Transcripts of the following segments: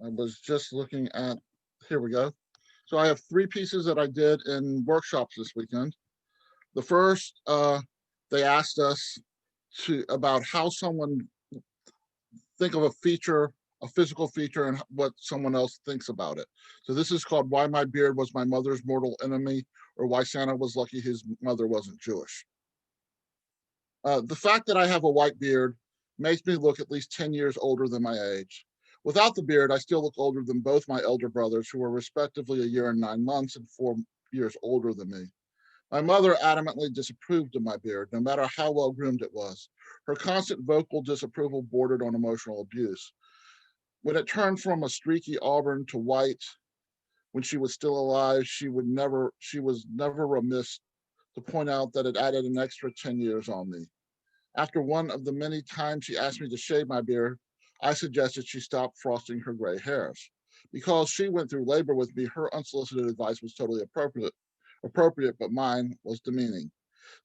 I was just looking at, here we go. So I have three pieces that I did in workshops this weekend. The first, they asked us about how someone think of a feature, a physical feature, and what someone else thinks about it. So this is called Why My Beard Was My Mother's Mortal Enemy, or Why Santa Was Lucky His Mother Wasn't Jewish. The fact that I have a white beard makes me look at least 10 years older than my age. Without the beard, I still look older than both my elder brothers, who were respectively a year and 9 months and 4 years older than me. My mother adamantly disapproved of my beard, no matter how well groomed it was. Her constant vocal disapproval bordered on emotional abuse. When it turned from a streaky auburn to white when she was still alive, she was never remiss to point out that it added an extra 10 years on me. After one of the many times she asked me to shave my beard, I suggested she stop frosting her gray hairs. Because she went through labor with me, her unsolicited advice was totally appropriate, but mine was demeaning.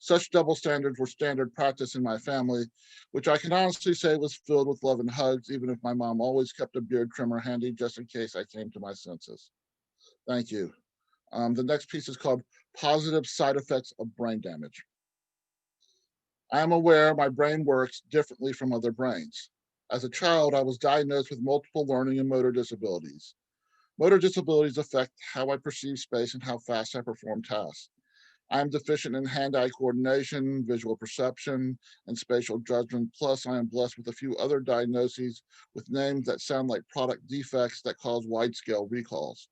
Such double standards were standard practice in my family, which I can honestly say was filled with love and hugs, even if my mom always kept a beard trimmer handy just in case I came to my senses. Thank you. The next piece is called Positive Side Effects of Brain Damage. I am aware my brain works differently from other brains. As a child, I was diagnosed with multiple learning and motor disabilities. Motor disabilities affect how I perceive space and how fast I perform tasks. I am deficient in hand-eye coordination, visual perception, and spatial judgment. Plus, I am blessed with a few other diagnoses with names that sound like product defects that cause wide-scale recalls.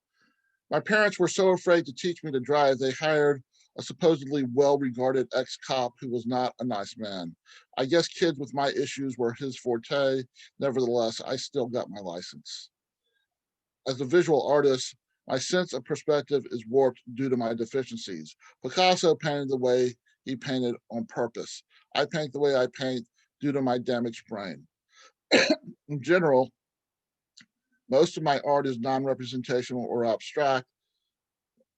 My parents were so afraid to teach me to drive, they hired a supposedly well-regarded ex-cop who was not a nice man. I guess kids with my issues were his forte. Nevertheless, I still got my license. As a visual artist, my sense of perspective is warped due to my deficiencies. Picasso painted the way he painted on purpose. I paint the way I paint due to my damaged brain. In general, most of my art is non-representational or abstract.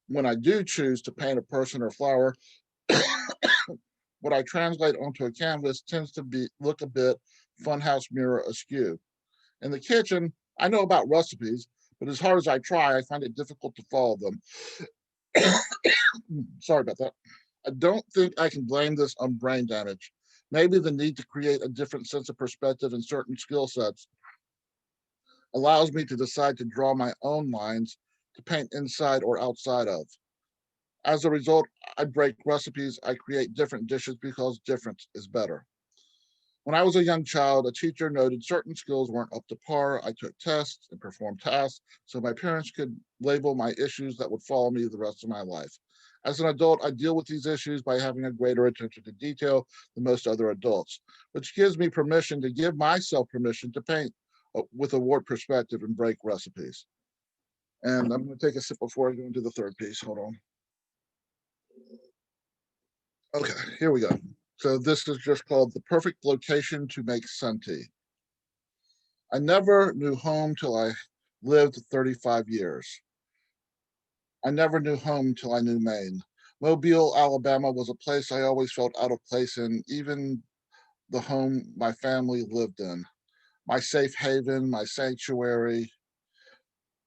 When I do choose to paint a person or flower, what I translate onto a canvas tends to look a bit funhouse mirror askew. In the kitchen, I know about recipes, but as hard as I try, I find it difficult to follow them. Sorry about that. I don't think I can blame this on brain damage. Maybe the need to create a different sense of perspective in certain skill sets allows me to decide to draw my own lines to paint inside or outside of. As a result, I break recipes, I create different dishes because different is better. When I was a young child, a teacher noted certain skills weren't up to par. I took tests and performed tasks so my parents could label my issues that would follow me the rest of my life. As an adult, I deal with these issues by having a greater attention to detail than most other adults, which gives me permission to give myself permission to paint with a warped perspective and break recipes. And I'm going to take a sip before I go into the third piece. Hold on. Okay, here we go. So this is just called The Perfect Location to Make Sun Tea. I never knew home till I lived 35 years. I never knew home till I knew Maine. Mobile, Alabama was a place I always felt out of place in, even the home my family lived in. My safe haven, my sanctuary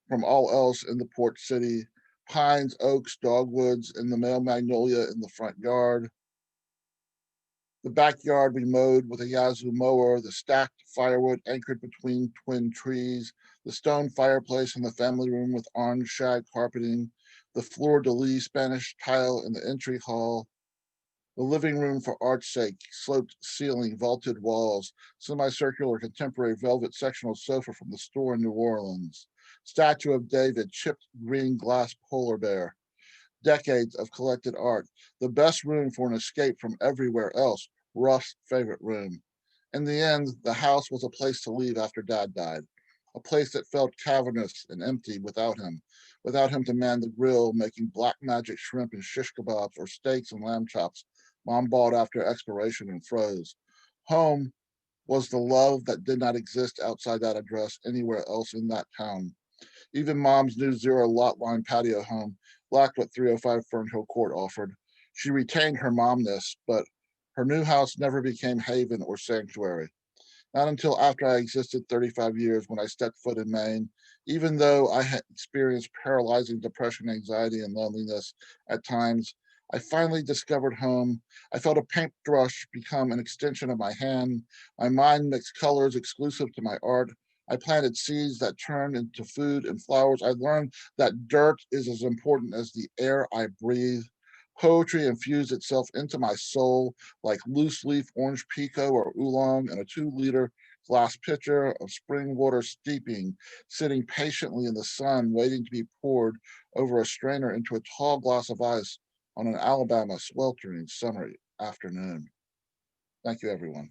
from all else in the port city, pines, oaks, dogwoods, and the male magnolia in the front yard. The backyard we mowed with a Yazoo mower, the stacked firewood anchored between twin trees, the stone fireplace in the family room with orange shag carpeting, the fleur-de-lis Spanish tile in the entry hall, the living room for art's sake, sloped ceiling, vaulted walls, semicircular contemporary velvet sectional sofa from the store in New Orleans, statue of David, chipped green glass polar bear, decades of collected art, the best room for an escape from everywhere else, Ruff's favorite room. In the end, the house was a place to leave after Dad died, a place that felt cavernous and empty without him to man the grill, making black magic shrimp and shish kebabs or steaks and lamb chops Mom bought after expiration and froze. Home was the love that did not exist outside that address anywhere else in that town. Even Mom's new zero lot line patio home lacked what 305 Fernhill Court offered. She retained her momness, but her new house never became haven or sanctuary. Not until after I existed 35 years when I stepped foot in Maine, even though I had experienced paralyzing depression, anxiety, and loneliness at times, I finally discovered home. I felt a paintbrush become an extension of my hand. My mind mixed colors exclusive to my art. I planted seeds that turned into food and flowers. I learned that dirt is as important as the air I breathe. Poetry infused itself into my soul like loose leaf orange pico or oolong in a 2-liter glass pitcher of spring water steeping, sitting patiently in the sun, waiting to be poured over a strainer into a tall glass of ice on an Alabama sweltering summer afternoon. Thank you, everyone.